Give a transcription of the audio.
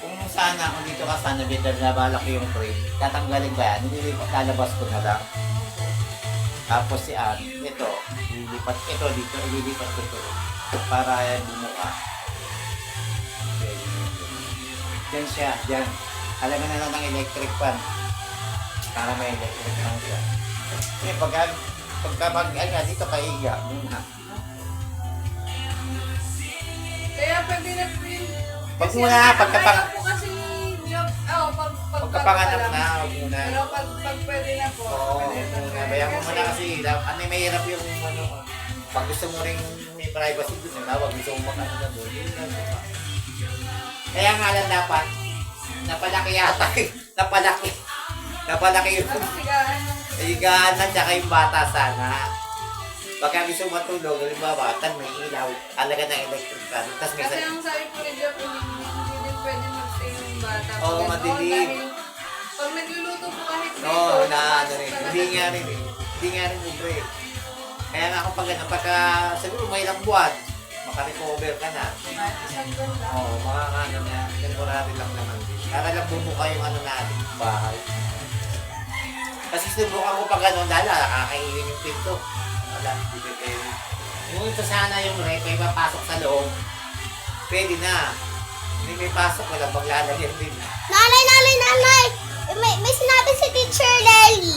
Kung sana, kung dito ka sana, bitter na malaki yung frame, tatanggalin ba yan? Nililipat, lalabas ko na lang. Tapos si Ann, ito, ililipat, ito dito, ililipat ko ito. Para yan bumuka. Okay. Diyan siya, diyan. Halaga na lang ng electric fan. Para may electric fan siya. Kasi dito kaiga, muna. Kaya pwede na po yun. Pag muna, Kaya po kasi job, pagkapanganak na, huwag muna. Pero pag pwede na po. Oo, pwede na po. bayan mo muna kasi, may hirap yung pag gusto mo rin may privacy doon, wag gusto mo makano na doon. Kaya nga lang dapat, napalaki yata, napalaki yung higaan na tsaka yung bata sana. Pagka gusto matulog, halimbawa, may ilaw, alaga ng electric fan. Tapos Kasi ang sabi po ni Jeff, hindi din pwede mag-stay yung bata. Oo, madilim. Pag nagluluto po kahit dito. Oo, hindi nga rin libre. Kaya nga kapag siguro may ilang buwan, makarecover ka na. Isang buwan lang. Oo, makakano na, temporary lang naman din. Para lang bumuka yung natin, bahay. Kasi subukan ko pag gano'n, nakakainin yung pinto. Wala, hindi pwede. Yung ito sana yung rep, may mapasok sa loob. Pwede na. Hindi may pasok, walang paglalagyan din. Nanay! May sinabi si Teacher Lely.